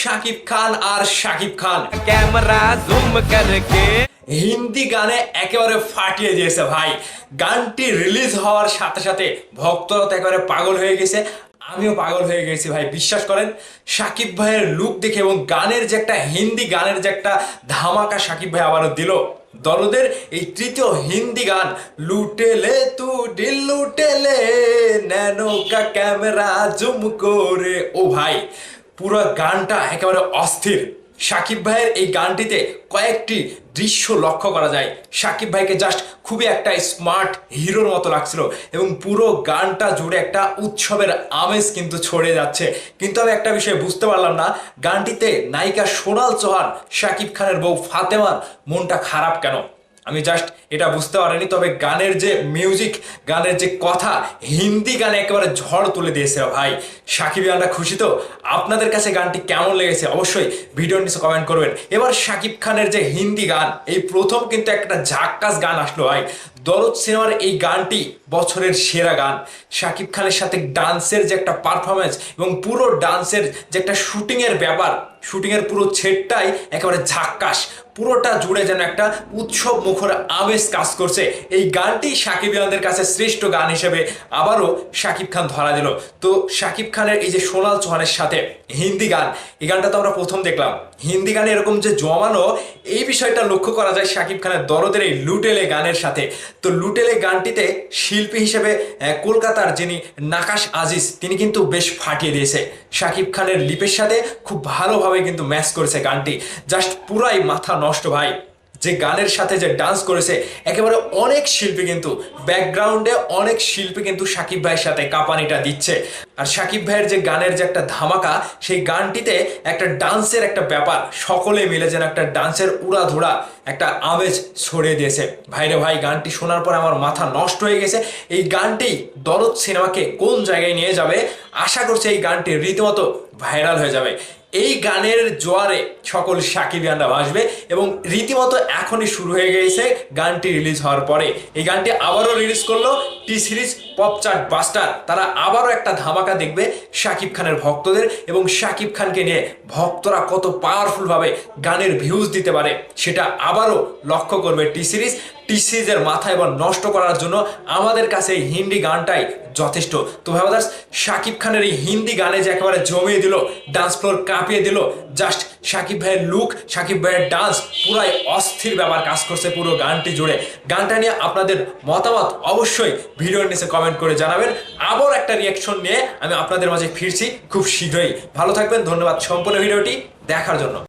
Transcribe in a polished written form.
শাকিব খান আর Shakib Khan camera zoom करके হিন্দি গানে একেবারে ফাটিয়ে দিয়েছে ভাই। গানটি রিলিজ হওয়ার সাথে সাথে ভক্তরা তো একেবারে পাগল হয়ে গেছে, আমিও পাগল হয়ে গেছি ভাই। বিশ্বাস করেন, শাকিব ভাইয়ের লুক দেখে এবং গানের যে একটা হিন্দি গানের যে একটা ধামাকা শাকিব ভাই আবারও দিল। দরদের এই তৃতীয় হিন্দি গান লুটেলে তু দিল লুটেলে ন্যানো কা ক্যামেরা জুম করে, ও ভাই পুরো গানটা একেবারে অস্থির। শাকিব ভাইয়ের এই গানটিতে কয়েকটি দৃশ্য লক্ষ্য করা যায়। শাকিব ভাইকে জাস্ট খুবই একটা স্মার্ট হিরোর মতো লাগছিল এবং পুরো গানটা জুড়ে একটা উৎসবের আমেজ কিন্তু ছড়িয়ে যাচ্ছে। কিন্তু আমি একটা বিষয় বুঝতে পারলাম না, গানটিতে নায়িকা সোনাল চৌহান শাকিব খানের বউ ফাতেমার মনটা খারাপ কেন, আমি জাস্ট এটা বুঝতে পারিনি। তবে গানের যে মিউজিক, গানের যে কথা, হিন্দি গানে একেবারে ঝড় তুলে দিয়েছে ভাই। শাকিব গানটা খুশি তো? আপনাদের কাছে গানটি কেমন লেগেছে অবশ্যই ভিডিওর নিচে কমেন্ট করবেন। এবার শাকিব খানের যে হিন্দি গান, এই প্রথম কিন্তু একটা ঝাক্কাস গান আসলো ভাই। দরদ সিনেমার এই গানটি বছরের সেরা গান। শাকিব খানের সাথে ডান্সের যে একটা পারফরমেন্স এবং পুরো ডান্সের যে একটা শুটিংয়ের ব্যাপার, শুটিংয়ের পুরো সেটটাই একেবারে ঝাক্কাস। পুরোটা জুড়ে যেন একটা উৎসব মুখর আমেজ কাজ করছে। এই গানটি শাকিবিয়ানদের কাছে শ্রেষ্ঠ গান হিসেবে আবারও শাকিব খান ধরা দিল। তো শাকিব খানের এই যে সোনাল চৌহানের সাথে হিন্দি গান, এই গানটা তো আমরা প্রথম দেখলাম। হিন্দি গানে এরকম যে জমানো, এই বিষয়টা লক্ষ্য করা যায় শাকিব খানের দরদের এই লুটেলে গানের সাথে। তো লুটেলে গানটিতে শিল্পী হিসেবে কলকাতার যিনি নাকাশ আজিজ, তিনি কিন্তু বেশ ফাটিয়ে দিয়েছে। শাকিব খানের লিপের সাথে খুব ভালোভাবে কিন্তু ম্যাচ করেছে গানটি। জাস্ট পুরাই মাথা নষ্ট ভাই। যে গানের সাথে যে ডান্স করেছে একেবারে অনেক শিল্পী, কিন্তু ব্যাকগ্রাউন্ডে অনেক শিল্পী কিন্তু শাকিব ভাইয়ের সাথে কাঁপানিটা দিচ্ছে। আর শাকিব ভাইয়ের যে গানের যে একটা ধামাকা, সেই গানটিতে একটা ডান্সের একটা ব্যাপার, সকলে মিলে যেন একটা ডান্সের উড়াধুরা একটা আমেজ ছড়িয়ে দিয়েছে। ভাইরে ভাই, গানটি শোনার পর আমার মাথা নষ্ট হয়ে গেছে। এই গানটি দরদ সিনেমাকে কোন জায়গায় নিয়ে যাবে, আশা করছি এই গানটি রীতিমতো ভাইরাল হয়ে যাবে। এই গানের জোয়ারে সকল শাকিবিয়ানরা ভাসবে এবং রীতিমতো এখনই শুরু হয়ে গেছে গানটি রিলিজ হওয়ার পরে। এই গানটি আবারও রিলিজ করলো টি সিরিজ পপ চার্ট বাস্টার। তারা আবারও একটা ধামাকা দেখবে শাকিব খানের ভক্তদের, এবং শাকিব খানকে নিয়ে ভক্তরা কত পাওয়ারফুলভাবে গানের ভিউজ দিতে পারে সেটা আবারও লক্ষ্য করবে টি সিরিজ। টি সিরিজের মাথা এবার নষ্ট করার জন্য আমাদের কাছে এই হিন্দি গানটাই যথেষ্ট। তো ভাবাদার্স, শাকিব খানের এই হিন্দি গানে যে একেবারে জমিয়ে দিল, ডান্স ফ্লোর কাঁপিয়ে দিল। জাস্ট শাকিব ভাইয়ের লুক, শাকিব ভাইয়ের ডান্স, পুরাই অস্থির ব্যাপার কাজ করছে পুরো গানটি জুড়ে। গানটা নিয়ে আপনাদের মতামত অবশ্যই ভিডিওর নিচে কমেন্ট করে জানাবেন। আবার একটা রিয়াকশন নিয়ে আমি আপনাদের মাঝে ফিরছি খুব শীঘ্রই। ভালো থাকবেন, ধন্যবাদ সম্পূর্ণ ভিডিওটি দেখার জন্য।